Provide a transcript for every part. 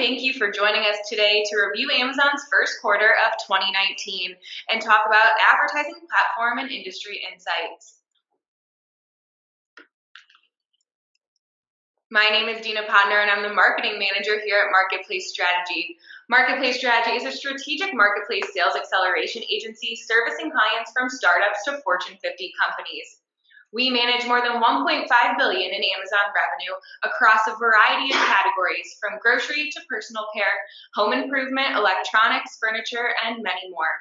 thank you for joining us today to review Amazon's first quarter of 2019 and talk about advertising platform and industry insights. My name is Dina Podner, and I'm the marketing manager here at Marketplace Strategy. Marketplace Strategy is a strategic marketplace sales acceleration agency servicing clients from startups to Fortune 50 companies. We manage more than $1.5 billion in Amazon revenue across a variety of categories, from grocery to personal care, home improvement, electronics, furniture, and many more.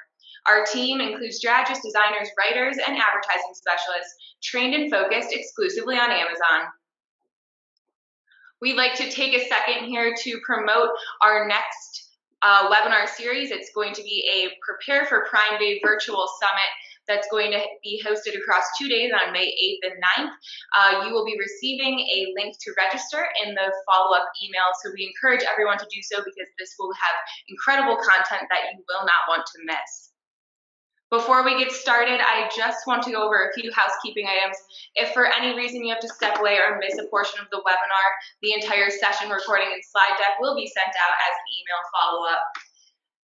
Our team includes strategists, designers, writers, and advertising specialists trained and focused exclusively on Amazon. We'd like to take a second here to promote our next webinar series. It's going to be a Prepare for Prime Day virtual summit that's going to be hosted across 2 days on May 8th and 9th. You will be receiving a link to register in the follow-up email, so we encourage everyone to do so because this will have incredible content that you will not want to miss. Before we get started, I just want to go over a few housekeeping items. If for any reason you have to step away or miss a portion of the webinar, the entire session recording and slide deck will be sent out as an email follow-up.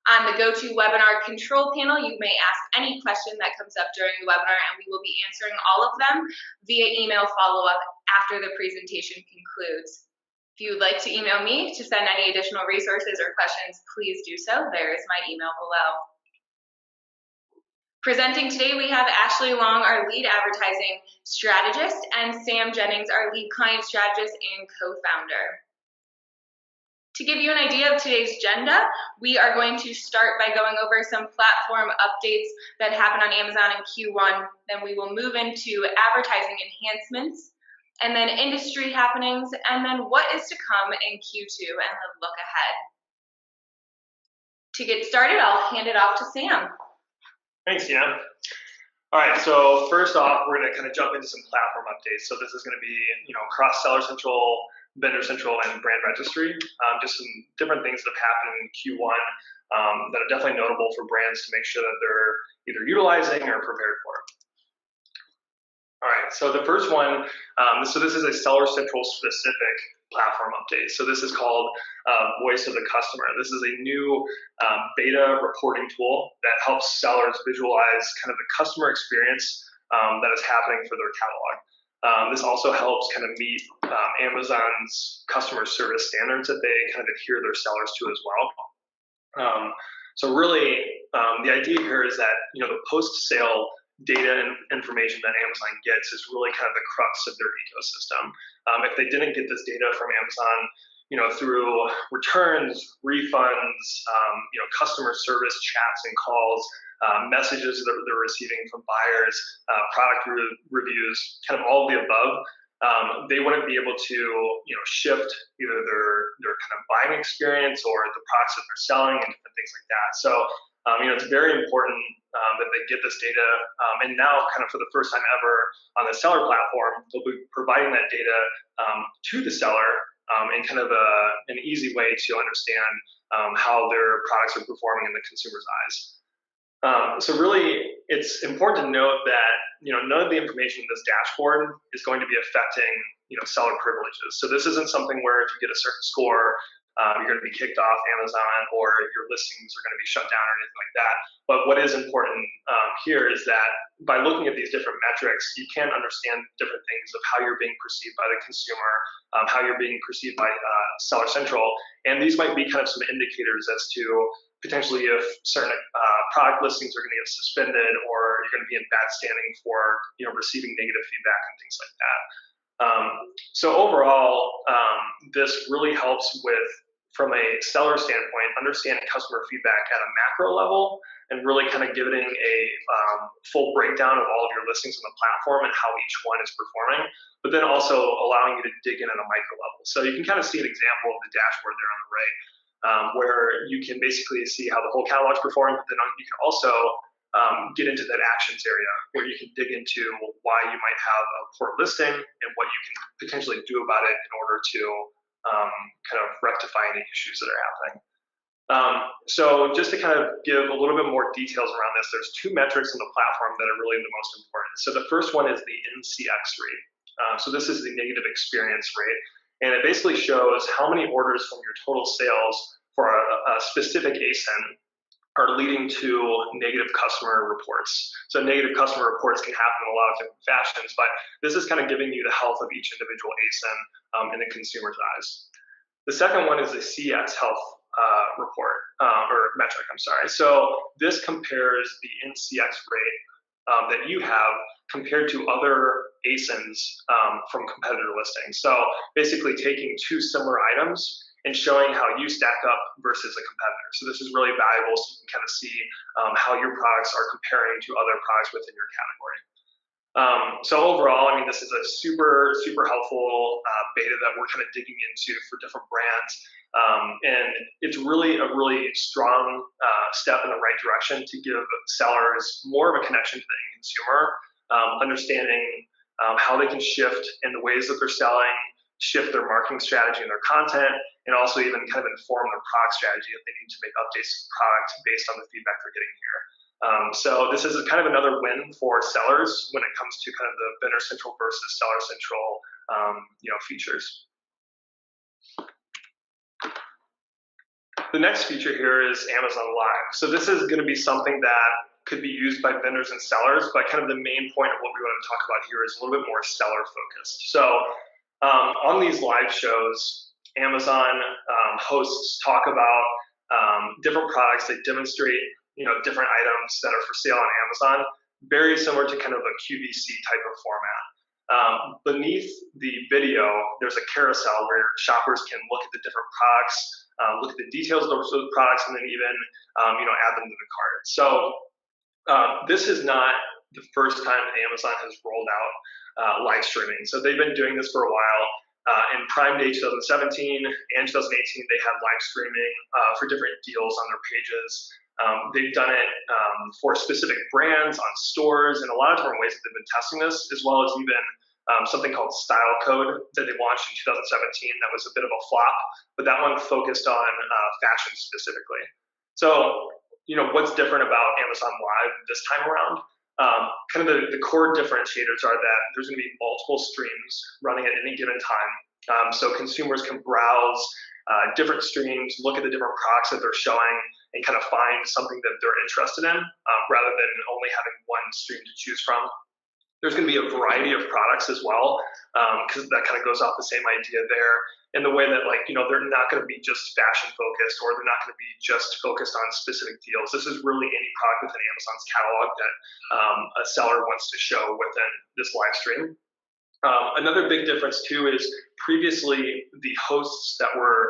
On the GoToWebinar control panel, you may ask any question that comes up during the webinar, and we will be answering all of them via email follow-up after the presentation concludes. If you would like to email me to send any additional resources or questions, please do so. There is my email below. Presenting today, we have Ashley Long, our lead advertising strategist, and Sam Jennings, our lead client strategist and co-founder. To give you an idea of today's agenda, we are going to start by going over some platform updates that happened on Amazon in Q1. Then we will move into advertising enhancements, and then industry happenings, and then what is to come in Q2 and the look ahead. To get started, I'll hand it off to Sam. Thanks, Dina. All right, so first off, we're going to kind of jump into some platform updates. So this is going to be, across Seller Central, Vendor Central, and Brand Registry. Just some different things that have happened in Q1 that are definitely notable for brands to make sure that they're either utilizing or prepared for. All right, so the first one, so this is a Seller Central specific platform update. So this is called Voice of the Customer. This is a new beta reporting tool that helps sellers visualize kind of the customer experience that is happening for their catalog. This also helps kind of meet Amazon's customer service standards that they kind of adhere their sellers to as well. So really, the idea here is that the post-sale data and information that Amazon gets is really kind of the crux of their ecosystem. If they didn't get this data from Amazon, through returns, refunds, customer service chats and calls, messages that they're receiving from buyers, product reviews, kind of all of the above, they wouldn't be able to, shift either their kind of buying experience or the products that they're selling and different things like that. So, it's very important that they get this data, and now kind of for the first time ever on the seller platform, they'll be providing that data to the seller in kind of an easy way to understand how their products are performing in the consumer's eyes. So really, it's important to note that none of the information in this dashboard is going to be affecting seller privileges. So this isn't something where if you get a certain score, you're going to be kicked off Amazon or your listings are going to be shut down or anything like that. But what is important here is that by looking at these different metrics, you can understand different things of how you're being perceived by the consumer, how you're being perceived by Seller Central, and these might be kind of some indicators as to potentially if certain product listings are going to get suspended or you're going to be in bad standing for receiving negative feedback and things like that. So overall, this really helps with, from a seller standpoint, understanding customer feedback at a macro level and really kind of giving a full breakdown of all of your listings on the platform and how each one is performing, but then also allowing you to dig in at a micro level. So you can kind of see an example of the dashboard there on the right, where you can basically see how the whole catalog's performing, but then you can also get into that actions area where you can dig into why you might have a poor listing and what you can potentially do about it in order to kind of rectify any issues that are happening. So just to kind of give a little bit more details around this, there's two metrics in the platform that are really the most important. So the first one is the NCX rate. So this is the negative experience rate. And it basically shows how many orders from your total sales for a specific ASIN are leading to negative customer reports. So negative customer reports can happen in a lot of different fashions, but this is kind of giving you the health of each individual ASIN in the consumer's eyes. The second one is the CX health report, or metric, I'm sorry. So this compares the NCX rate that you have compared to other ASINs from competitor listings. So basically taking two similar items and showing how you stack up versus a competitor. So this is really valuable so you can kind of see how your products are comparing to other products within your category. So overall, I mean, this is a super helpful beta that we're kind of digging into for different brands. And it's really a really strong step in the right direction to give sellers more of a connection to the end consumer, understanding how they can shift in the ways that they're selling, shift their marketing strategy and their content, and also even kind of inform their product strategy if they need to make updates to the product based on the feedback they're getting here. So this is kind of another win for sellers when it comes to kind of the vendor central versus seller central, features. The next feature here is Amazon Live. So this is going to be something that could be used by vendors and sellers, but kind of the main point of what we want to talk about here is a little bit more seller focused. So on these live shows, Amazon hosts talk about different products. They demonstrate different items that are for sale on Amazon, very similar to kind of a QVC type of format. Beneath the video, there's a carousel where shoppers can look at the different products, look at the details of those products, and then even add them to the cart. So this is not the first time Amazon has rolled out live streaming. So they've been doing this for a while. In Prime Day 2017 and 2018, they had live streaming for different deals on their pages. They've done it for specific brands on stores and a lot of different ways that they've been testing this, as well as even something called Style Code that they launched in 2017 that was a bit of a flop, but that one focused on fashion specifically. So, what's different about Amazon Live this time around? Kind of the core differentiators are that there's going to be multiple streams running at any given time. So consumers can browse different streams, look at the different products that they're showing, and kind of find something that they're interested in rather than only having one stream to choose from. There's going to be a variety of products as well, because that kind of goes off the same idea there, in the way that they're not going to be just fashion focused, or they're not going to be just focused on specific deals. This is really any product within Amazon's catalog that a seller wants to show within this live stream. Another big difference too is previously the hosts that were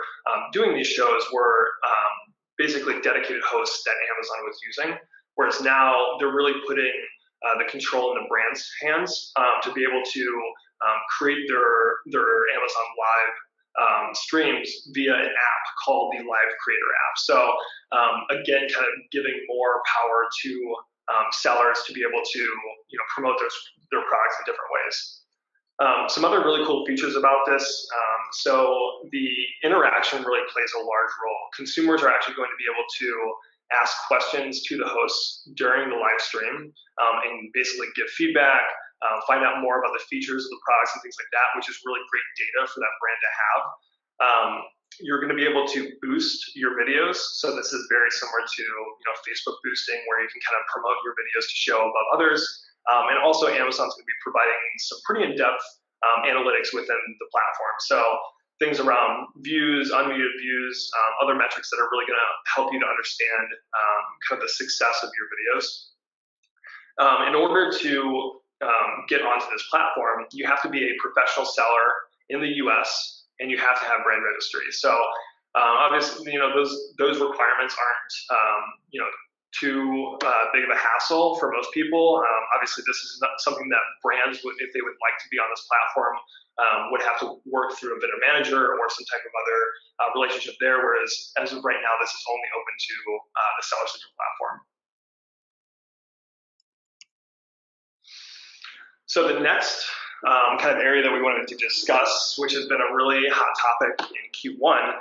doing these shows were basically dedicated hosts that Amazon was using, whereas now they're really putting the control in the brand's hands to be able to create their Amazon Live streams via an app called the Live Creator app. So again, kind of giving more power to sellers to be able to promote their products in different ways. Some other really cool features about this. So the interaction really plays a large role. Consumers are actually going to be able to ask questions to the hosts during the live stream and basically give feedback, find out more about the features of the products and things like that, which is really great data for that brand to have. You're going to be able to boost your videos. So this is very similar to Facebook boosting, where you can kind of promote your videos to show above others. And also Amazon's going to be providing some pretty in-depth analytics within the platform. So things around views, unmuted views, other metrics that are really going to help you to understand kind of the success of your videos. In order to get onto this platform, you have to be a professional seller in the US, and you have to have brand registry. So obviously, those requirements aren't too big of a hassle for most people. Obviously, this is not something that brands would, if they would like to be on this platform, would have to work through a vendor manager or some type of other relationship there, whereas as of right now, this is only open to the Seller Central platform. So the next kind of area that we wanted to discuss, which has been a really hot topic in Q1,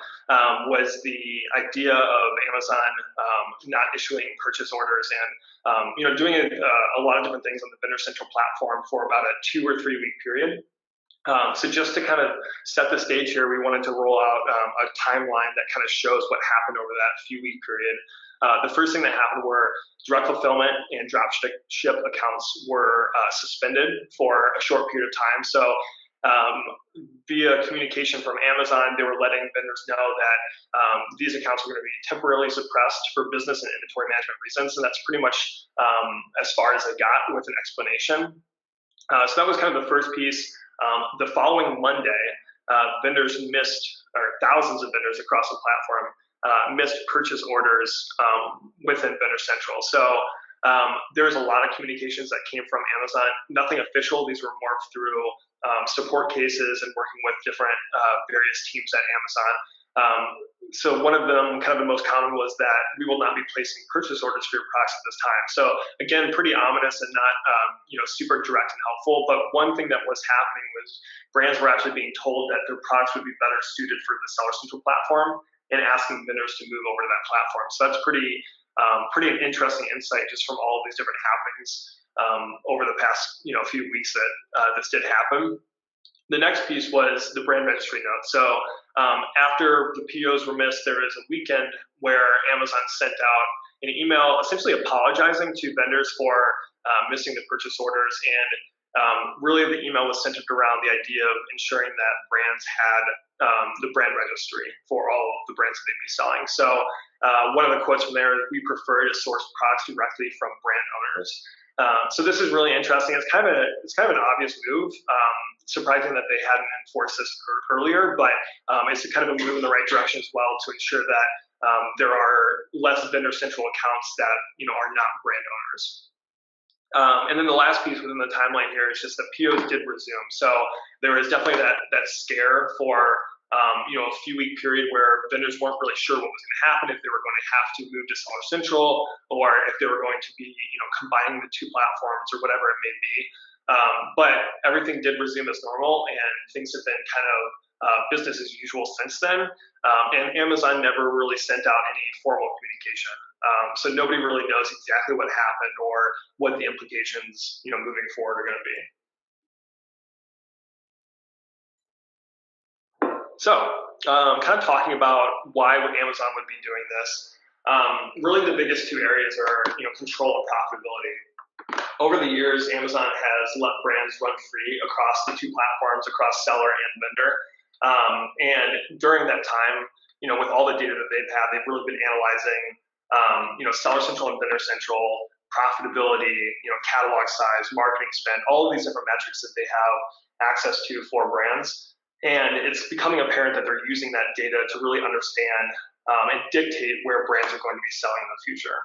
was the idea of Amazon not issuing purchase orders and doing a lot of different things on the Vendor Central platform for about a 2 or 3 week period. So just to kind of set the stage here, we wanted to roll out a timeline that kind of shows what happened over that few-week period. The first thing that happened were direct fulfillment and dropship accounts were suspended for a short period of time. So via communication from Amazon, they were letting vendors know that these accounts were going to be temporarily suppressed for business and inventory management reasons. And that's pretty much as far as I got with an explanation. So that was kind of the first piece. The following Monday, vendors missed, or thousands of vendors across the platform missed purchase orders within Vendor Central. So there was a lot of communications that came from Amazon, nothing official. These were more through support cases and working with different various teams at Amazon. So one of them, kind of the most common, was that we will not be placing purchase orders for your products at this time. So again, pretty ominous and not super direct and helpful. But one thing that was happening was brands were actually being told that their products would be better suited for the Seller Central platform and asking vendors to move over to that platform. So that's pretty an interesting insight just from all of these different happenings over the past few weeks that this did happen. The next piece was the brand registry note. So after the POs were missed, there was a weekend where Amazon sent out an email essentially apologizing to vendors for missing the purchase orders. And really the email was centered around the idea of ensuring that brands had the brand registry for all of the brands that they'd be selling. So one of the quotes from there is, "We prefer to source products directly from brand owners." So this is really interesting. It's kind of an obvious move. Surprising that they hadn't enforced this earlier, but it's kind of a move in the right direction as well to ensure that there are less Vendor Central accounts that are not brand owners. And then the last piece within the timeline here is just that POs did resume. So there was definitely that scare for a few-week period where vendors weren't really sure what was going to happen, if they were going to have to move to Seller Central, or if they were going to be combining the two platforms or whatever it may be. But everything did resume as normal, and things have been kind of business as usual since then. And Amazon never really sent out any formal communication. So nobody really knows exactly what happened or what the implications, moving forward are going to be. So kind of talking about why Amazon would be doing this. Really the biggest two areas are, control and profitability. Over the years, Amazon has let brands run free across the two platforms, across seller and vendor. And during that time, with all the data that they've had, they've really been analyzing, Seller Central and Vendor Central, profitability, catalog size, marketing spend, all of these different metrics that they have access to for brands. And it's becoming apparent that they're using that data to really understand and dictate where brands are going to be selling in the future.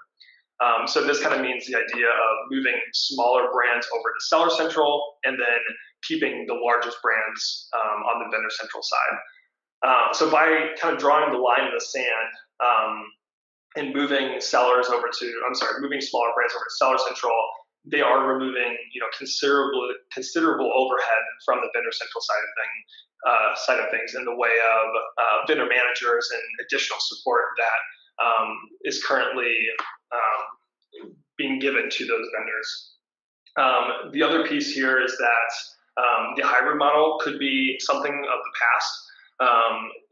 So this kind of means the idea of moving smaller brands over to Seller Central and then keeping the largest brands on the Vendor Central side. So by kind of drawing the line in the sand and moving smaller brands over to Seller Central, they are removing considerable overhead from the Vendor Central side of things in the way of vendor managers and additional support that is currently being given to those vendors. The other piece here is that the hybrid model could be something of the past.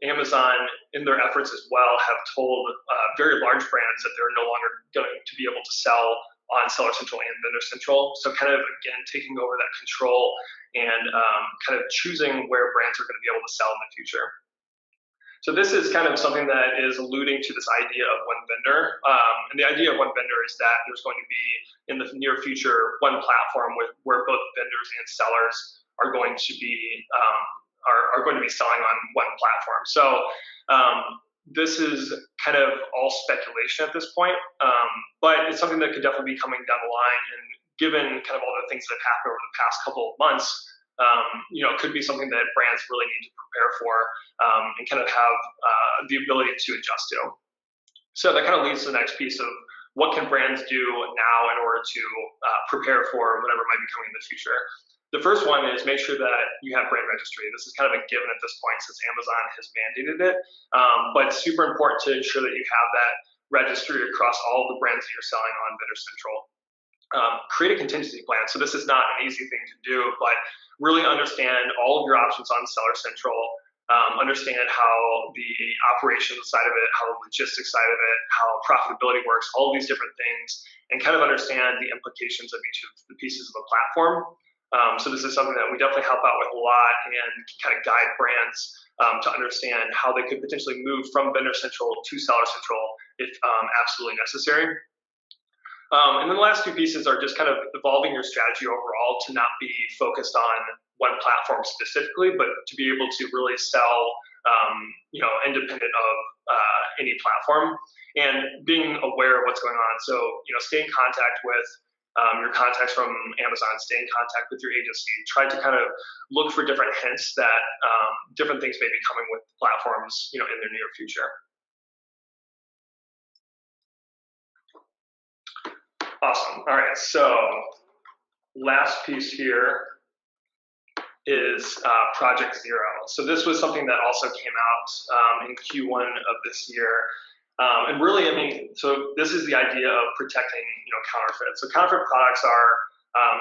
Amazon, in their efforts as well, have told very large brands that they're no longer going to be able to sell on Seller Central and Vendor Central. So kind of, again, taking over that control and kind of choosing where brands are going to be able to sell in the future. So this is kind of something that is alluding to this idea of one vendor. And the idea of one vendor is that there's going to be, in the near future, one platform where both vendors and sellers are going to be selling on one platform. So this is kind of all speculation at this point, but it's something that could definitely be coming down the line. And given kind of all the things that have happened over the past couple of months, it could be something that brands really need to prepare for and kind of have the ability to adjust to. So that kind of leads to the next piece of what can brands do now in order to prepare for whatever might be coming in the future. The first one is make sure that you have brand registry. This is kind of a given at this point since Amazon has mandated it, but it's super important to ensure that you have that registry across all of the brands that you're selling on Vendor Central. create a contingency plan. So this is not an easy thing to do, but really understand all of your options on Seller Central, understand how the operations side of it, how the logistics side of it, how profitability works, all of these different things, and kind of understand the implications of each of the pieces of the platform. So this is something that we definitely help out with a lot and kind of guide brands to understand how they could potentially move from Vendor Central to Seller Central if absolutely necessary. And then the last two pieces are just kind of evolving your strategy overall to not be focused on one platform specifically, but to be able to really sell, independent of any platform, and being aware of what's going on. So, stay in contact with your contacts from Amazon, stay in contact with your agency, try to kind of look for different hints that different things may be coming with platforms, in the near future. Awesome. All right. So last piece here is Project Zero. So this was something that also came out in Q1 of this year. And really, so this is the idea of protecting, counterfeits. So counterfeit products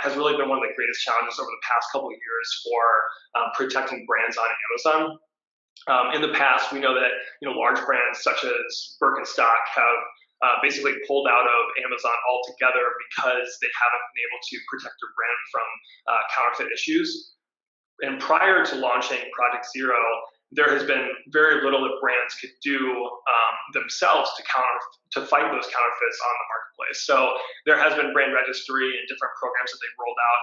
has really been one of the greatest challenges over the past couple of years for protecting brands on Amazon. In the past, we know that large brands such as Birkenstock have basically pulled out of Amazon altogether because they haven't been able to protect their brand from counterfeit issues. And prior to launching Project Zero, there has been very little that brands could do themselves to fight those counterfeits on the marketplace. So there has been brand registry and different programs that they've rolled out,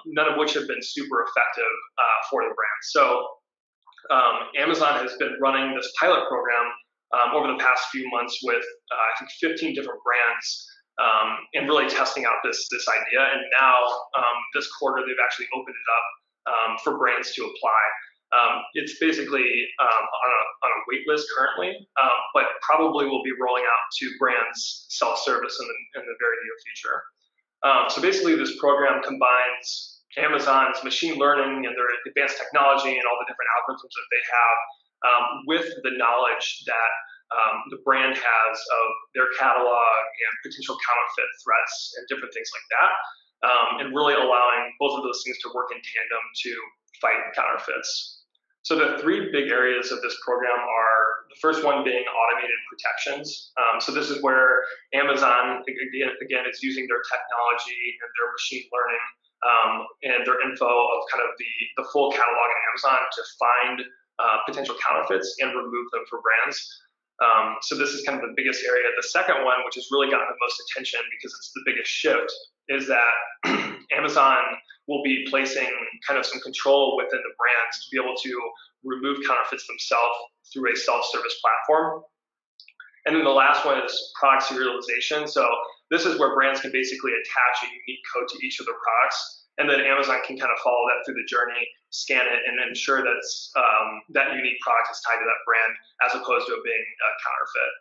none of which have been super effective for the brand. So Amazon has been running this pilot program over the past few months with I think 15 different brands, and really testing out this idea. And now this quarter they've actually opened it up for brands to apply. It's basically on a wait list currently, but probably will be rolling out to brands self-service in the very near future. So basically this program combines Amazon's machine learning and their advanced technology and all the different algorithms that they have with the knowledge that the brand has of their catalog and potential counterfeit threats and different things like that, and really allowing both of those things to work in tandem to fight counterfeits. So the three big areas of this program are the first one being automated protections. So this is where Amazon, again, is using their technology and their machine learning and their info of kind of the full catalog on Amazon to find potential counterfeits and remove them for brands. So this is kind of the biggest area. The second one, which has really gotten the most attention because it's the biggest shift, is that Amazon will be placing kind of some control within the brands to be able to remove counterfeits themselves through a self-service platform. And then the last one is product serialization. So this is where brands can basically attach a unique code to each of their products, and then Amazon can kind of follow that through the journey, scan it, and ensure that that unique product is tied to that brand as opposed to it being a counterfeit.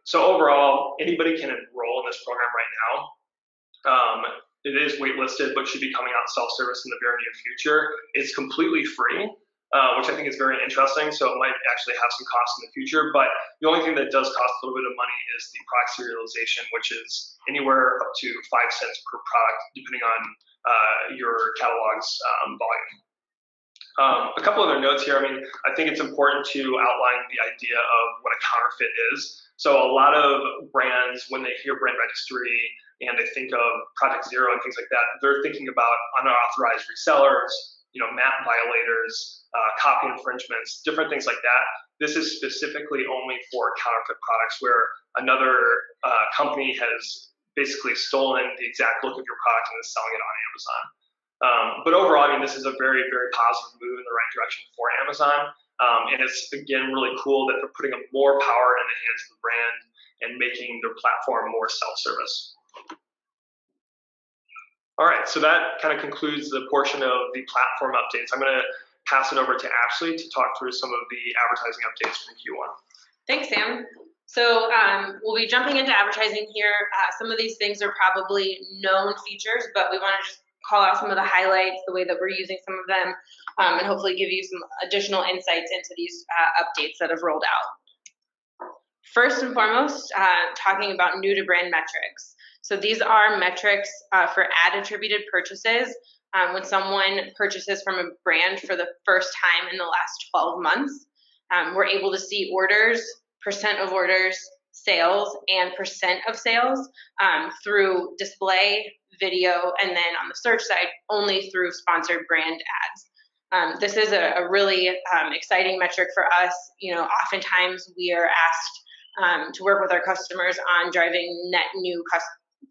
So overall, anybody can enroll in this program right now. It is waitlisted, but should be coming out self-service in the very near future. It's completely free, which I think is very interesting. So it might actually have some costs in the future, but the only thing that does cost a little bit of money is the product serialization, which is anywhere up to 5 cents per product, depending on your catalog's volume. A couple other notes here. I think it's important to outline the idea of what a counterfeit is. So a lot of brands, when they hear brand registry and they think of Project Zero and things like that, they're thinking about unauthorized resellers, MAP violators, copy infringements, different things like that. This is specifically only for counterfeit products where another company has basically stolen the exact look of your product and is selling it on Amazon. But overall, this is a very, very positive move in the right direction for Amazon. And it's, again, really cool that they're putting more power in the hands of the brand and making their platform more self-service. All right, so that kind of concludes the portion of the platform updates. I'm going to pass it over to Ashley to talk through some of the advertising updates from Q1. Thanks, Sam. So we'll be jumping into advertising here. Some of these things are probably known features, but we want to just call out some of the highlights, the way that we're using some of them, and hopefully give you some additional insights into these updates that have rolled out. First and foremost, talking about new to brand metrics. So these are metrics for ad attributed purchases. When someone purchases from a brand for the first time in the last 12 months, we're able to see orders, percent of orders, sales, and percent of sales through display, video, and then on the search side, only through sponsored brand ads. This is a really exciting metric for us. Oftentimes we are asked to work with our customers on driving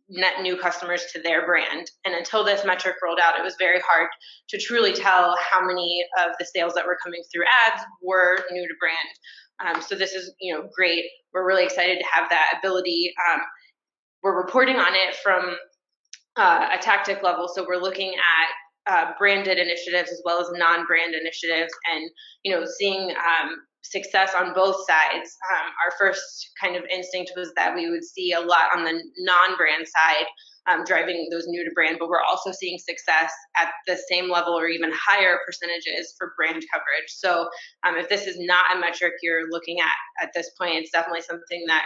net new customers to their brand. And until this metric rolled out, it was very hard to truly tell how many of the sales that were coming through ads were new to brand. So this is great. We're really excited to have that ability. We're reporting on it from a tactic level. So we're looking at branded initiatives as well as non-brand initiatives, and seeing success on both sides. Our first kind of instinct was that we would see a lot on the non-brand side, driving those new to brand, but we're also seeing success at the same level or even higher percentages for brand coverage. So if this is not a metric you're looking at this point, it's definitely something that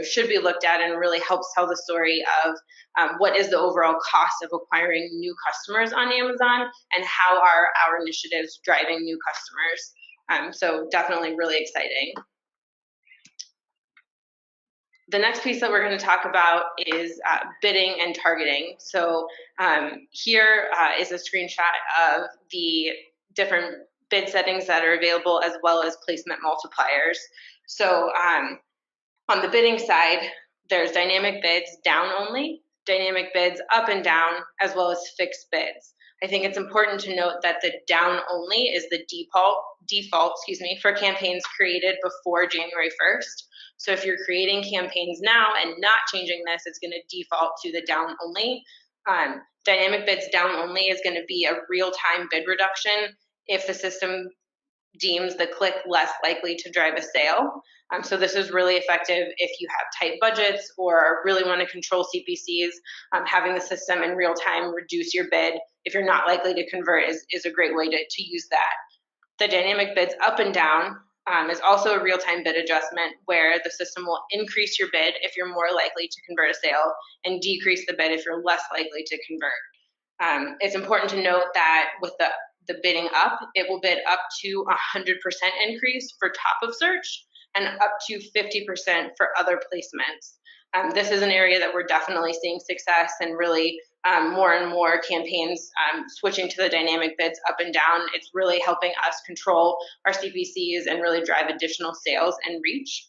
should be looked at and really helps tell the story of what is the overall cost of acquiring new customers on Amazon and how are our initiatives driving new customers. So definitely really exciting. The next piece that we're going to talk about is bidding and targeting. So here is a screenshot of the different bid settings that are available as well as placement multipliers. So on the bidding side, there's dynamic bids down only, dynamic bids up and down, as well as fixed bids. I think it's important to note that the down only is the default for campaigns created before January 1st. So if you're creating campaigns now and not changing this, it's going to default to the down only. Dynamic bids down only is going to be a real-time bid reduction if the system deems the click less likely to drive a sale. So this is really effective if you have tight budgets or really want to control CPCs. Having the system in real time reduce your bid if you're not likely to convert is a great way to use that. The dynamic bids up and down is also a real-time bid adjustment where the system will increase your bid if you're more likely to convert a sale and decrease the bid if you're less likely to convert. It's important to note that with the bidding up, it will bid up to 100% increase for top of search and up to 50% for other placements. This is an area that we're definitely seeing success and really more and more campaigns switching to the dynamic bids up and down. It's really helping us control our CPCs and really drive additional sales and reach.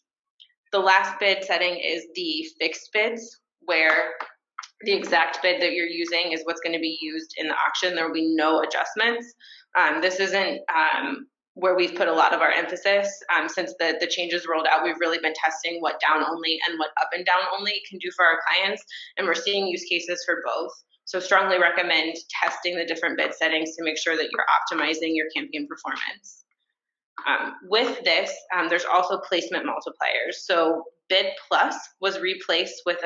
The last bid setting is the fixed bids, where the exact bid that you're using is what's going to be used in the auction. There will be no adjustments. This isn't where we've put a lot of our emphasis. Since the changes rolled out, we've really been testing what down only and what up and down only can do for our clients, and we're seeing use cases for both. So strongly recommend testing the different bid settings to make sure that you're optimizing your campaign performance. With this, there's also placement multipliers. So bid plus was replaced with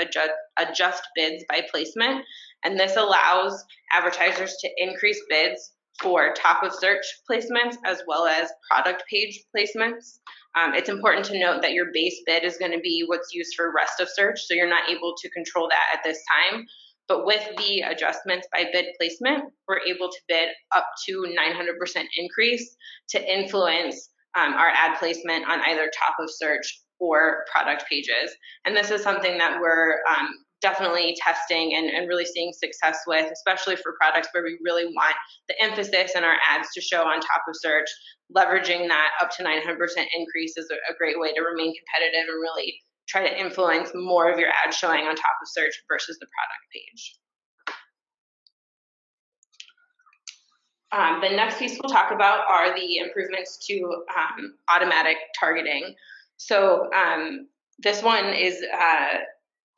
adjust bids by placement, and this allows advertisers to increase bids for top of search placements as well as product page placements. It's important to note that your base bid is going to be what's used for rest of search, so you're not able to control that at this time. But with the adjustments by bid placement, we're able to bid up to 900% increase to influence our ad placement on either top of search or product pages. And this is something that we're definitely testing and really seeing success with, especially for products where we really want the emphasis in our ads to show on top of search. Leveraging that up to 900% increase is a great way to remain competitive and really try to influence more of your ads showing on top of search versus the product page. The next piece we'll talk about are the improvements to automatic targeting. So this one is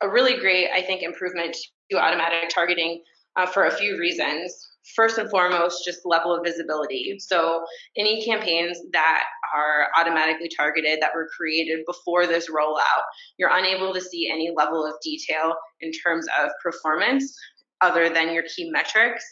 a really great, I think, improvement to automatic targeting for a few reasons. First and foremost, just level of visibility. So any campaigns that are automatically targeted that were created before this rollout, you're unable to see any level of detail in terms of performance other than your key metrics.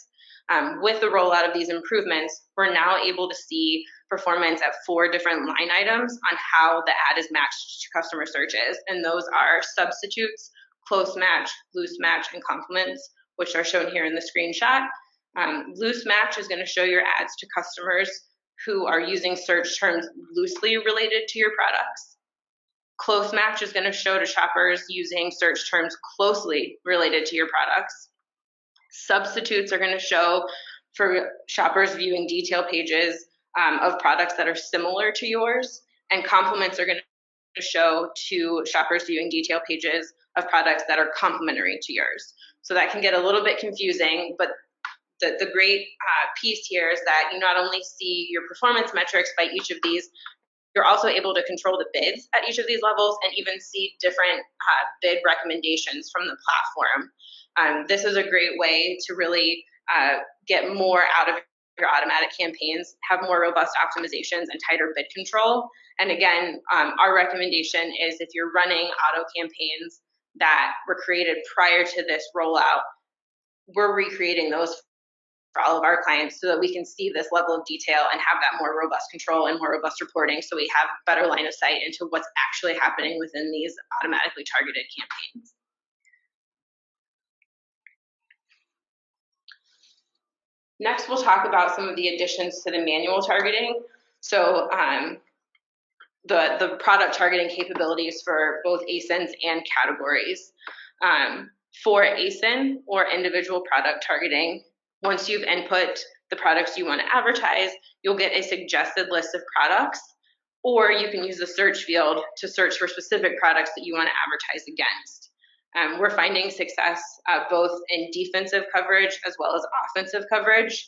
With the rollout of these improvements, we're now able to see performance at 4 different line items on how the ad is matched to customer searches. And those are substitutes, close match, loose match, and compliments, which are shown here in the screenshot. Loose match is going to show your ads to customers who are using search terms loosely related to your products. Close match is going to show to shoppers using search terms closely related to your products. Substitutes are going to show for shoppers viewing detail pages of products that are similar to yours, and compliments are going to show to shoppers viewing detail pages of products that are complementary to yours. So that can get a little bit confusing, but the great piece here is that you not only see your performance metrics by each of these, you're also able to control the bids at each of these levels and even see different bid recommendations from the platform. This is a great way to really get more out of your automatic campaigns, have more robust optimizations and tighter bid control. And again, our recommendation is if you're running auto campaigns that were created prior to this rollout, we're recreating those for all of our clients so that we can see this level of detail and have that more robust control and more robust reporting, so we have better line of sight into what's actually happening within these automatically targeted campaigns. Next, we'll talk about some of the additions to the manual targeting. So the product targeting capabilities for both ASINs and categories. For ASIN, or individual product targeting, once you've input the products you want to advertise, you'll get a suggested list of products, or you can use the search field to search for specific products that you want to advertise against. We're finding success both in defensive coverage as well as offensive coverage.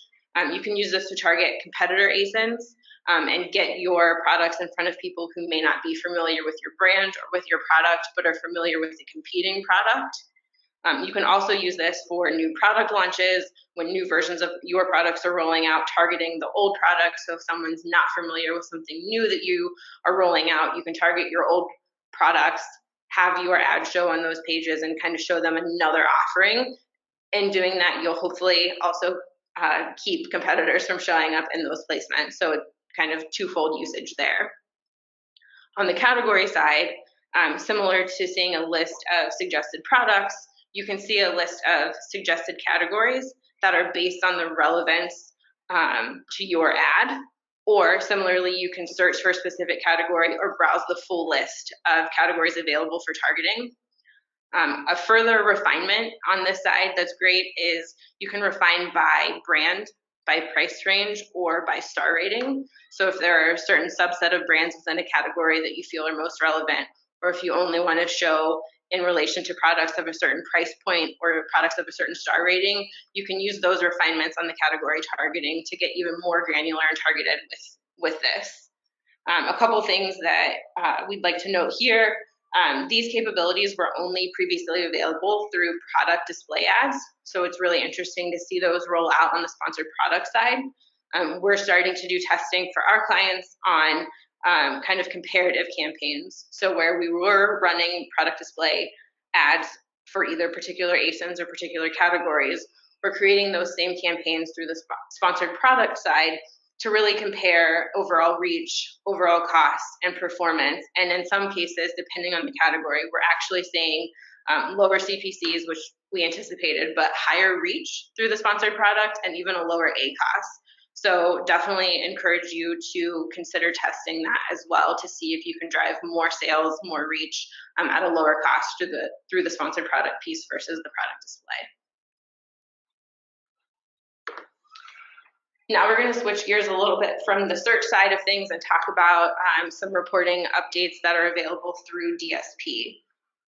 You can use this to target competitor ASINs and get your products in front of people who may not be familiar with your brand or with your product, but are familiar with the competing product. You can also use this for new product launches, when new versions of your products are rolling out, targeting the old product. So if someone's not familiar with something new that you are rolling out, you can target your old products, have your ad show on those pages, and kind of show them another offering. In doing that, you'll hopefully also keep competitors from showing up in those placements. So kind of twofold usage there. On the category side, similar to seeing a list of suggested products, you can see a list of suggested categories that are based on the relevance to your ad. Or similarly, you can search for a specific category or browse the full list of categories available for targeting. A further refinement on this side that's great is you can refine by brand, by price range, or by star rating. So if there are a certain subset of brands within a category that you feel are most relevant, or if you only want to show in relation to products of a certain price point or products of a certain star rating, you can use those refinements on the category targeting to get even more granular and targeted with this. A couple things that we'd like to note here. These capabilities were only previously available through product display ads, so it's really interesting to see those roll out on the sponsored product side. We're starting to do testing for our clients on kind of comparative campaigns. So where we were running product display ads for either particular ASINs or particular categories, we're creating those same campaigns through the sponsored product side to really compare overall reach, overall cost, and performance. And in some cases, depending on the category, we're actually seeing lower CPCs, which we anticipated, but higher reach through the sponsored product and even a lower ACoS. So definitely encourage you to consider testing that as well to see if you can drive more sales, more reach at a lower cost through the sponsored product piece versus the product display. Now we're going to switch gears a little bit from the search side of things and talk about some reporting updates that are available through DSP.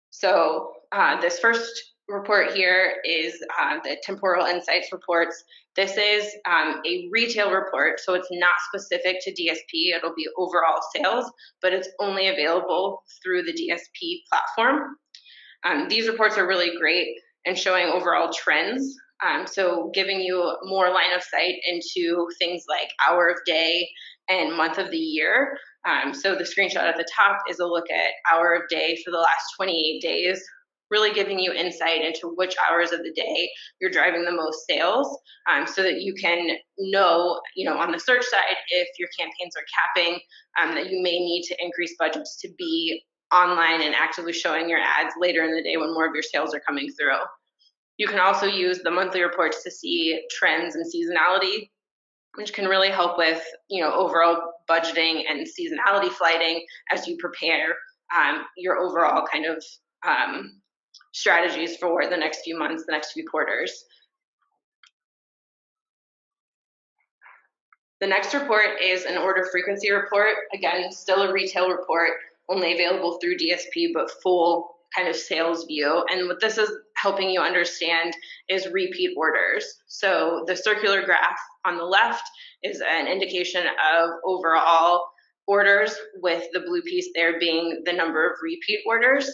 So this first report here is the Temporal Insights reports. This is a retail report, so it's not specific to DSP. It'll be overall sales, but it's only available through the DSP platform. These reports are really great in showing overall trends. So giving you more line of sight into things like hour of day and month of the year. So the screenshot at the top is a look at hour of day for the last 28 days, really giving you insight into which hours of the day you're driving the most sales, so that you can know, on the search side, if your campaigns are capping, that you may need to increase budgets to be online and actively showing your ads later in the day when more of your sales are coming through. You can also use the monthly reports to see trends and seasonality, which can really help with, overall budgeting and seasonality flighting as you prepare your overall kind of strategies for the next few months, the next few quarters. The next report is an order frequency report. Again, still a retail report, only available through DSP, but full kind of sales view. And what this is helping you understand is repeat orders. So the circular graph on the left is an indication of overall orders, with the blue piece there being the number of repeat orders.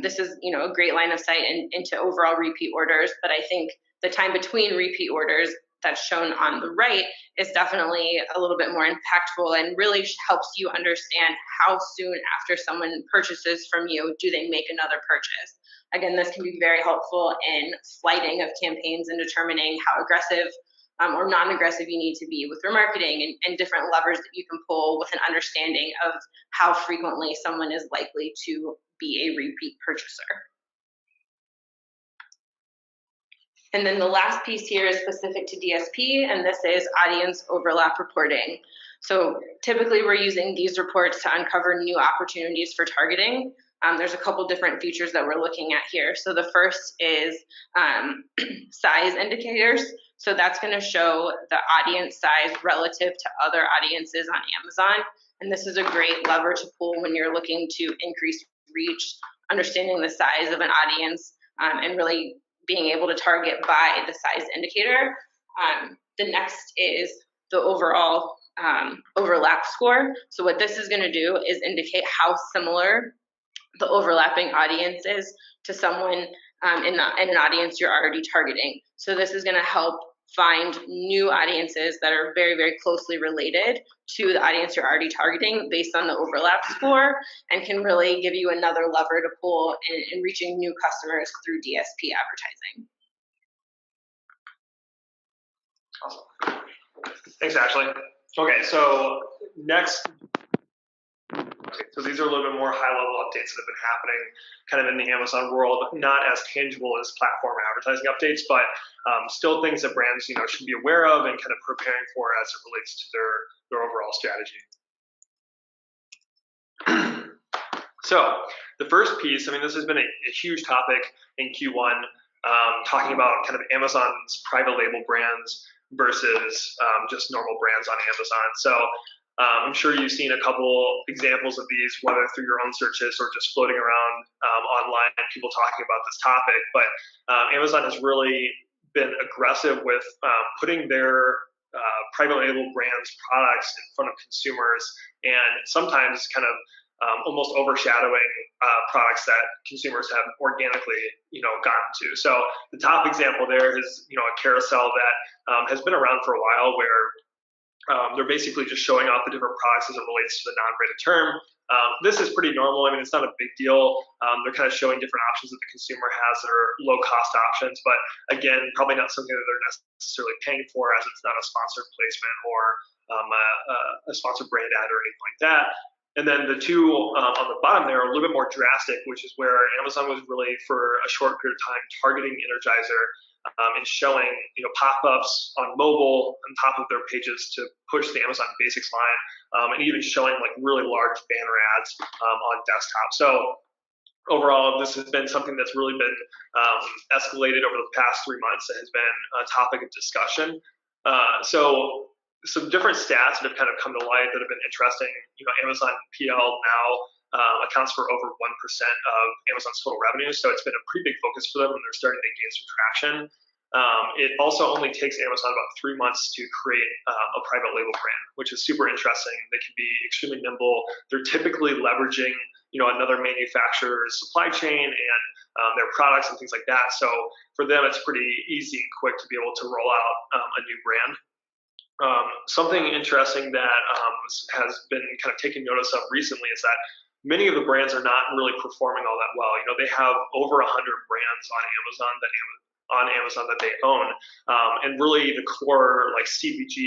This is, a great line of sight into overall repeat orders, but I think the time between repeat orders that's shown on the right is definitely a little bit more impactful and really helps you understand how soon after someone purchases from you do they make another purchase. Again, this can be very helpful in flighting of campaigns and determining how aggressive or non-aggressive you need to be with your marketing, and different levers that you can pull with an understanding of how frequently someone is likely to be a repeat purchaser. And then the last piece here is specific to DSP, and this is audience overlap reporting. So typically we're using these reports to uncover new opportunities for targeting. There's a couple different features that we're looking at here. So the first is size indicators. So that's going to show the audience size relative to other audiences on Amazon. And this is a great lever to pull when you're looking to increase reach, understanding the size of an audience, and really being able to target by the size indicator. The next is the overall overlap score. So what this is going to do is indicate how similar the overlapping audience is to someone in an audience you're already targeting. So this is going to help find new audiences that are very, very closely related to the audience you're already targeting based on the overlap score, and can really give you another lever to pull in reaching new customers through DSP advertising. Awesome. Thanks, Ashley. Okay, so next, so these are a little bit more high-level updates that have been happening kind of in the Amazon world, not as tangible as platform advertising updates, but still things that brands should be aware of and kind of preparing for as it relates to their overall strategy. So the first piece, this has been a huge topic in Q1, talking about kind of Amazon's private label brands versus just normal brands on Amazon. So I'm sure you've seen a couple examples of these, whether through your own searches or just floating around online, people talking about this topic. But Amazon has really been aggressive with putting their private label brands products in front of consumers, and sometimes kind of almost overshadowing products that consumers have organically gotten to. So the top example there is a carousel that has been around for a while, where they're basically just showing off the different products as it relates to the non-branded term. This is pretty normal. It's not a big deal. They're kind of showing different options that the consumer has that are low-cost options, but again, probably not something that they're necessarily paying for, as it's not a sponsored placement or a sponsored brand ad or anything like that. And then the two on the bottom there are a little bit more drastic, which is where Amazon was really, for a short period of time, targeting Energizer and showing pop-ups on mobile on top of their pages to push the Amazon Basics line, and even showing like really large banner ads on desktop. So overall, this has been something that's really been escalated over the past 3 months. It has been a topic of discussion. So some different stats that have kind of come to light that have been interesting. Amazon PL now accounts for over 1% of Amazon's total revenue, so it's been a pretty big focus for them, and they're starting to gain some traction. It also only takes Amazon about 3 months to create a private label brand, which is super interesting. They can be extremely nimble. They're typically leveraging another manufacturer's supply chain and their products and things like that. So for them, it's pretty easy and quick to be able to roll out a new brand. Something interesting that has been kind of taken notice of recently is that many of the brands are not really performing all that well. They have over 100 brands on Amazon that on Amazon that they own. And really the core like CPG,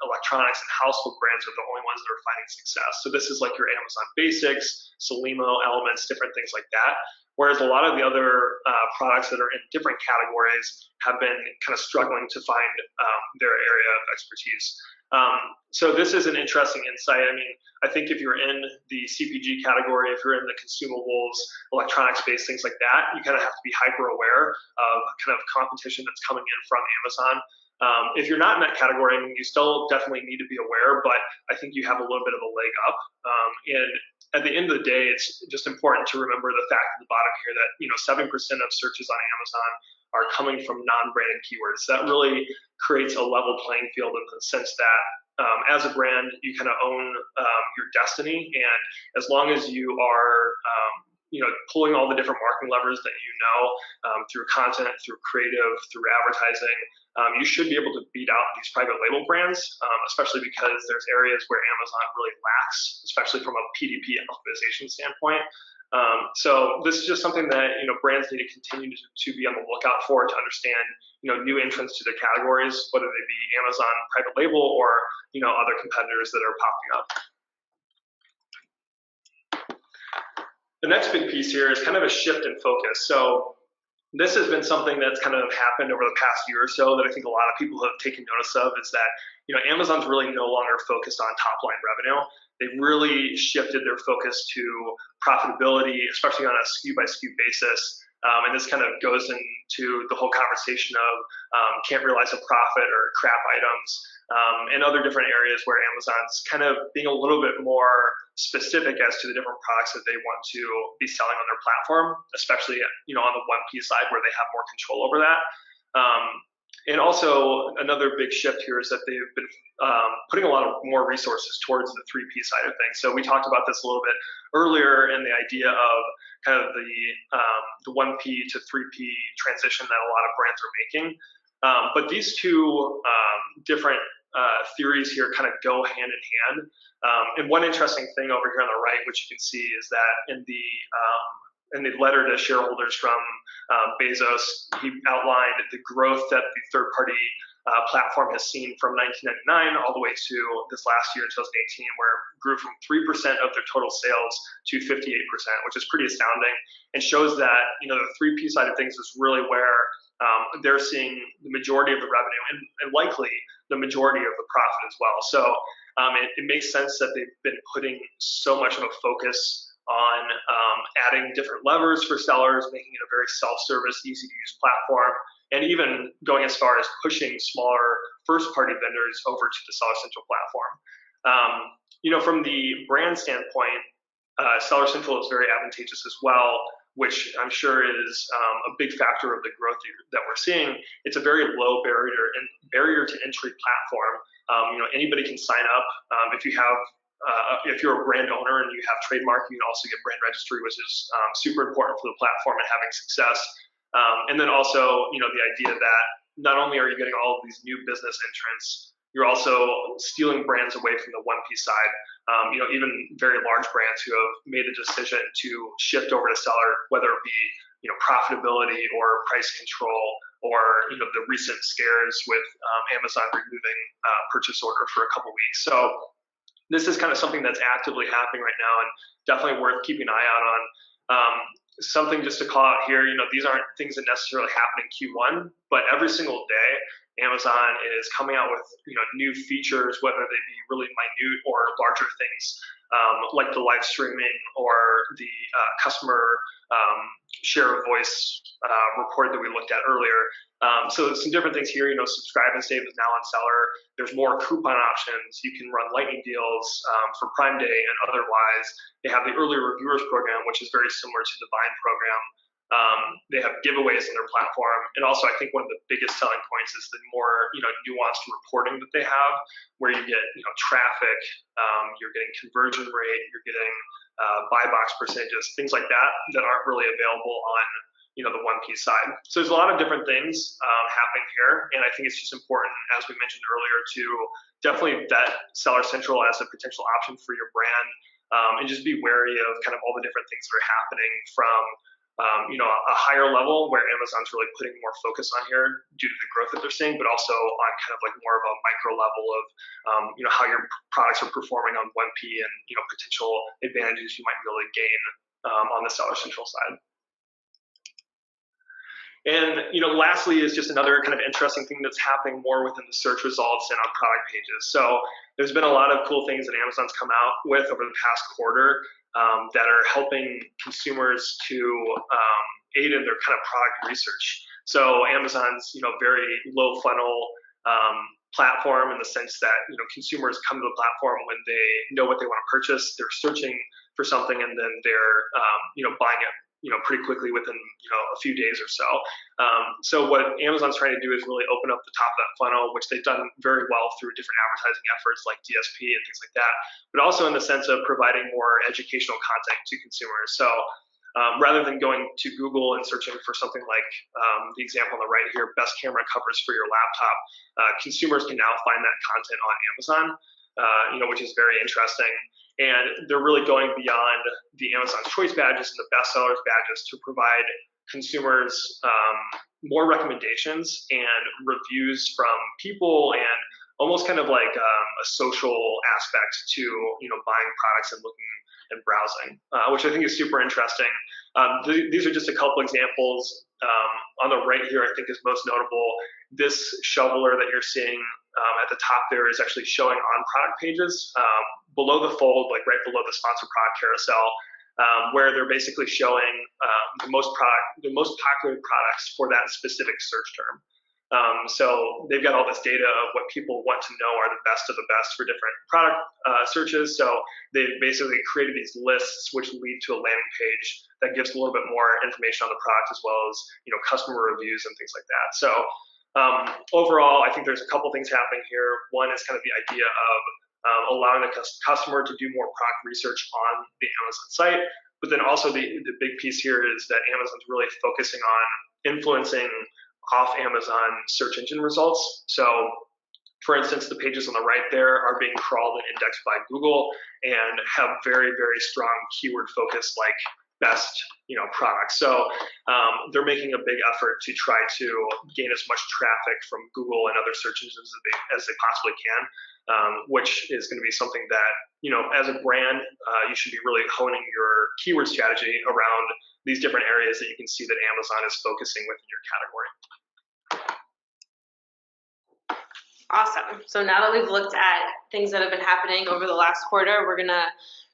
electronics, and household brands are the only ones that are finding success. So this is like your Amazon Basics, Solimo, Elements, different things like that. Whereas a lot of the other products that are in different categories have been kind of struggling to find their area of expertise. So this is an interesting insight. I mean, I think if you're in the CPG category, if you're in the consumables, electronics space, things like that, you kind of have to be hyper aware of kind of competition that's coming in from Amazon. If you're not in that category, I mean, you still definitely need to be aware, but I think you have a little bit of a leg up. And at the end of the day, it's just important to remember the fact at the bottom here that 7% of searches on Amazon are coming from non-branded keywords. That really creates a level playing field in the sense that as a brand, you kind of own your destiny, and as long as you are pulling all the different marketing levers that through content, through creative, through advertising, you should be able to beat out these private label brands, especially because there's areas where Amazon really lacks, especially from a PDP optimization standpoint. So this is just something that brands need to continue to be on the lookout for, to understand new entrants to their categories, whether they be Amazon private label or other competitors that are popping up. The next big piece here is kind of a shift in focus. So this has been something that's kind of happened over the past year or so that I think a lot of people have taken notice of, is that Amazon's really no longer focused on top line revenue. They've really shifted their focus to profitability, especially on a SKU by SKU basis. And this kind of goes into the whole conversation of can't realize a profit or crap items, and other different areas where Amazon's kind of being a little bit more specific as to the different products that they want to be selling on their platform, especially on the 1P side where they have more control over that. And also another big shift here is that they've been putting a lot of more resources towards the 3P side of things. So we talked about this a little bit earlier in the idea of kind of the 1P to 3P transition that a lot of brands are making. But these two different theories here kind of go hand in hand. And one interesting thing over here on the right, which you can see, is that in the letter to shareholders from Bezos, he outlined the growth that the third-party platform has seen from 1999 all the way to this last year in 2018, where it grew from 3% of their total sales to 58%, which is pretty astounding, and shows that the 3P side of things is really where they're seeing the majority of the revenue and likely the majority of the profit as well. So it makes sense that they've been putting so much of a focus on adding different levers for sellers, making it a very self-service, easy-to-use platform, and even going as far as pushing smaller first-party vendors over to the Seller Central platform. From the brand standpoint, Seller Central is very advantageous as well, which I'm sure is a big factor of the growth that we're seeing. It's a very low barrier to entry platform. Anybody can sign up. If you're a brand owner and you have trademark, you can also get brand registry, which is super important for the platform and having success. And then also, the idea that not only are you getting all of these new business entrants, you're also stealing brands away from the 1P side. Even very large brands who have made a decision to shift over to seller, whether it be profitability or price control, or the recent scares with Amazon removing purchase order for a couple weeks. So this is kind of something that's actively happening right now, and definitely worth keeping an eye out on. Something just to call out here, these aren't things that necessarily happen in Q1, but every single day, Amazon is coming out with new features, whether they be really minute or larger things, like the live streaming or the customer share of voice report that we looked at earlier. So some different things here. Subscribe and save is now on seller. There's more coupon options. You can run lightning deals for Prime Day and otherwise. They have the early reviewers program, which is very similar to the Vine program. They have giveaways on their platform, and also I think one of the biggest selling points is the more nuanced reporting that they have, where you get traffic, you're getting conversion rate, you're getting buy box percentages, things like that aren't really available on the 1P side. So there's a lot of different things happening here, and I think it's just important, as we mentioned earlier, to definitely vet Seller Central as a potential option for your brand, and just be wary of kind of all the different things that are happening from a higher level where Amazon's really putting more focus on here due to the growth that they're seeing, but also on kind of like more of a micro level of, how your products are performing on 1P and, potential advantages you might be able to gain on the Seller Central side. And lastly is just another kind of interesting thing that's happening more within the search results and on product pages. So there's been a lot of cool things that Amazon's come out with over the past quarter that are helping consumers to aid in their kind of product research. So Amazon's very low funnel platform in the sense that consumers come to the platform when they know what they want to purchase. They're searching for something and then they're buying it pretty quickly within a few days or so. So what Amazon's trying to do is really open up the top of that funnel, which they've done very well through different advertising efforts like DSP and things like that, but also in the sense of providing more educational content to consumers. So rather than going to Google and searching for something like the example on the right here, best camera covers for your laptop, consumers can now find that content on Amazon, which is very interesting. And they're really going beyond the Amazon Choice badges and the Best Sellers badges to provide consumers more recommendations and reviews from people, and almost kind of like a social aspect to buying products and looking and browsing, which I think is super interesting. These are just a couple examples. On the right here, I think is most notable. This shoveler that you're seeing at the top there is actually showing on product pages below the fold, like right below the sponsored product carousel, where they're basically showing the most popular products for that specific search term. So they've got all this data of what people want to know are the best of the best for different product searches. So they've basically created these lists which lead to a landing page that gives a little bit more information on the product, as well as customer reviews and things like that. So overall, I think there's a couple things happening here. One is kind of the idea of allowing the customer to do more product research on the Amazon site, but then also the big piece here is that Amazon's really focusing on influencing off Amazon search engine results. So for instance, the pages on the right there are being crawled and indexed by Google and have very, very strong keyword focus like best products. So they're making a big effort to try to gain as much traffic from Google and other search engines as they possibly can, which is going to be something that as a brand you should be really honing your keyword strategy around these different areas that you can see that Amazon is focusing within your category. Awesome. So now that we've looked at things that have been happening over the last quarter, we're going to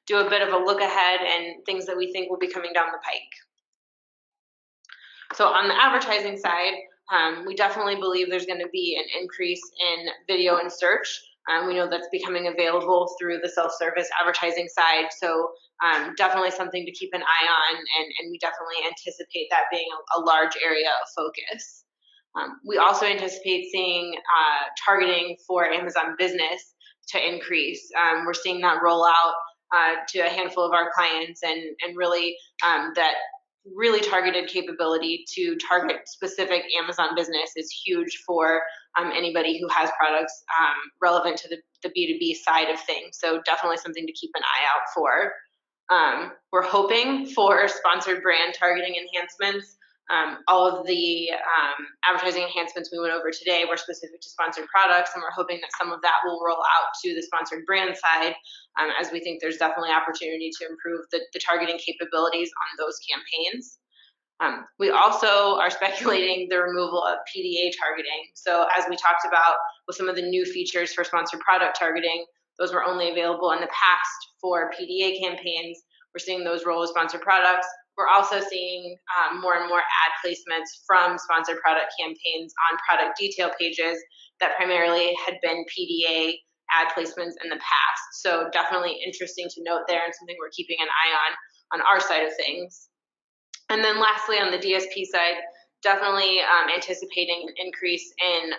do a bit of a look ahead and things that we think will be coming down the pike. So on the advertising side, we definitely believe there's going to be an increase in video and search. We know that's becoming available through the self-service advertising side. So definitely something to keep an eye on, and we definitely anticipate that being a large area of focus. We also anticipate seeing targeting for Amazon Business to increase. We're seeing that roll out to a handful of our clients, and really that really targeted capability to target specific Amazon Business is huge for anybody who has products relevant to the B2B side of things. So definitely something to keep an eye out for. We're hoping for sponsored brand targeting enhancements. All of the advertising enhancements we went over today were specific to sponsored products, and we're hoping that some of that will roll out to the sponsored brand side, as we think there's definitely opportunity to improve the targeting capabilities on those campaigns. We also are speculating the removal of PDA targeting. So as we talked about with some of the new features for sponsored product targeting, those were only available in the past for PDA campaigns. We're seeing those roll with sponsored products. We're also seeing more and more ad placements from sponsored product campaigns on product detail pages that primarily had been PDA ad placements in the past. So definitely interesting to note there, and something we're keeping an eye on our side of things. And then lastly, on the DSP side, definitely anticipating an increase in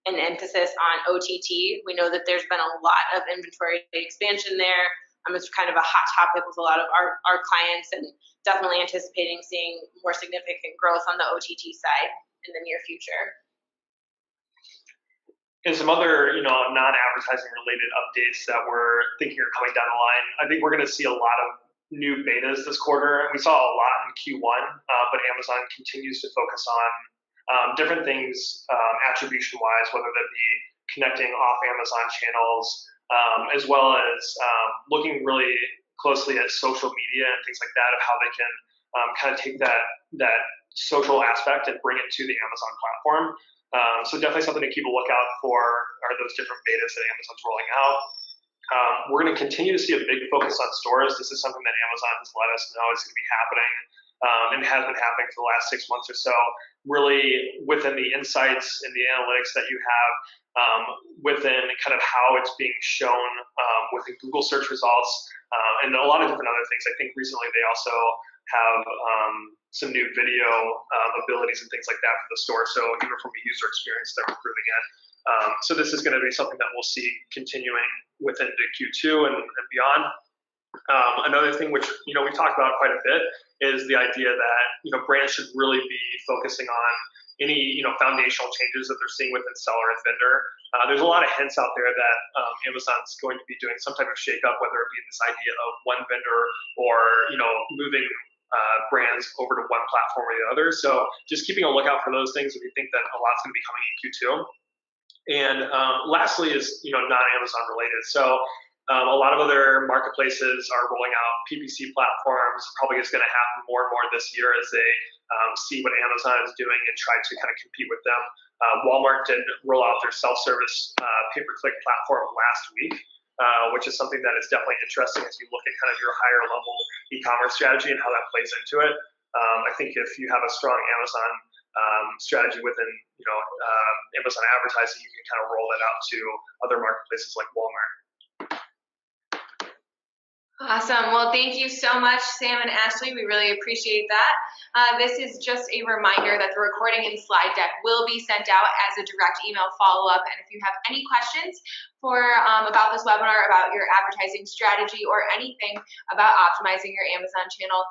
an emphasis on OTT. We know that there's been a lot of inventory expansion there. It's kind of a hot topic with a lot of our clients, and definitely anticipating seeing more significant growth on the OTT side in the near future. And some other, non-advertising related updates that we're thinking are coming down the line. I think we're going to see a lot of new betas this quarter. We saw a lot in Q1, but Amazon continues to focus on different things attribution-wise, whether that be connecting off Amazon channels, as well as looking really closely at social media and things like that, of how they can kind of take that social aspect and bring it to the Amazon platform. So definitely something to keep a lookout for are those different betas that Amazon's rolling out. We're going to continue to see a big focus on stores. This is something that Amazon has let us know is going to be happening and has been happening for the last 6 months or so. Really within the insights and the analytics that you have, within kind of how it's being shown within Google search results, and a lot of different other things. I think recently they also have some new video abilities and things like that for the store. So even from a user experience, they're improving it. So this is going to be something that we'll see continuing within the Q2 and beyond. Another thing which we talked about quite a bit is the idea that brands should really be focusing on any foundational changes that they're seeing within seller and vendor. There's a lot of hints out there that Amazon's going to be doing some type of shakeup, whether it be this idea of one vendor or moving brands over to one platform or the other. So just keeping a lookout for those things if you think that a lot's going to be coming in Q2. And lastly is non-Amazon related. So a lot of other marketplaces are rolling out PPC platforms. Probably is going to happen more and more this year as they see what Amazon is doing and try to kind of compete with them. Walmart did roll out their self-service pay-per-click platform last week, which is something that is definitely interesting as you look at kind of your higher level e-commerce strategy and how that plays into it. I think if you have a strong Amazon strategy within Amazon advertising, you can kind of roll that out to other marketplaces like Walmart. Awesome. Well, thank you so much, Sam and Ashley. We really appreciate that. This is just a reminder that the recording and slide deck will be sent out as a direct email follow-up. And if you have any questions about this webinar, about your advertising strategy, or anything about optimizing your Amazon channel,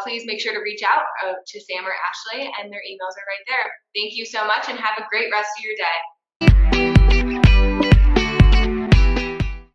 please make sure to reach out to Sam or Ashley, and their emails are right there. Thank you so much, and have a great rest of your day.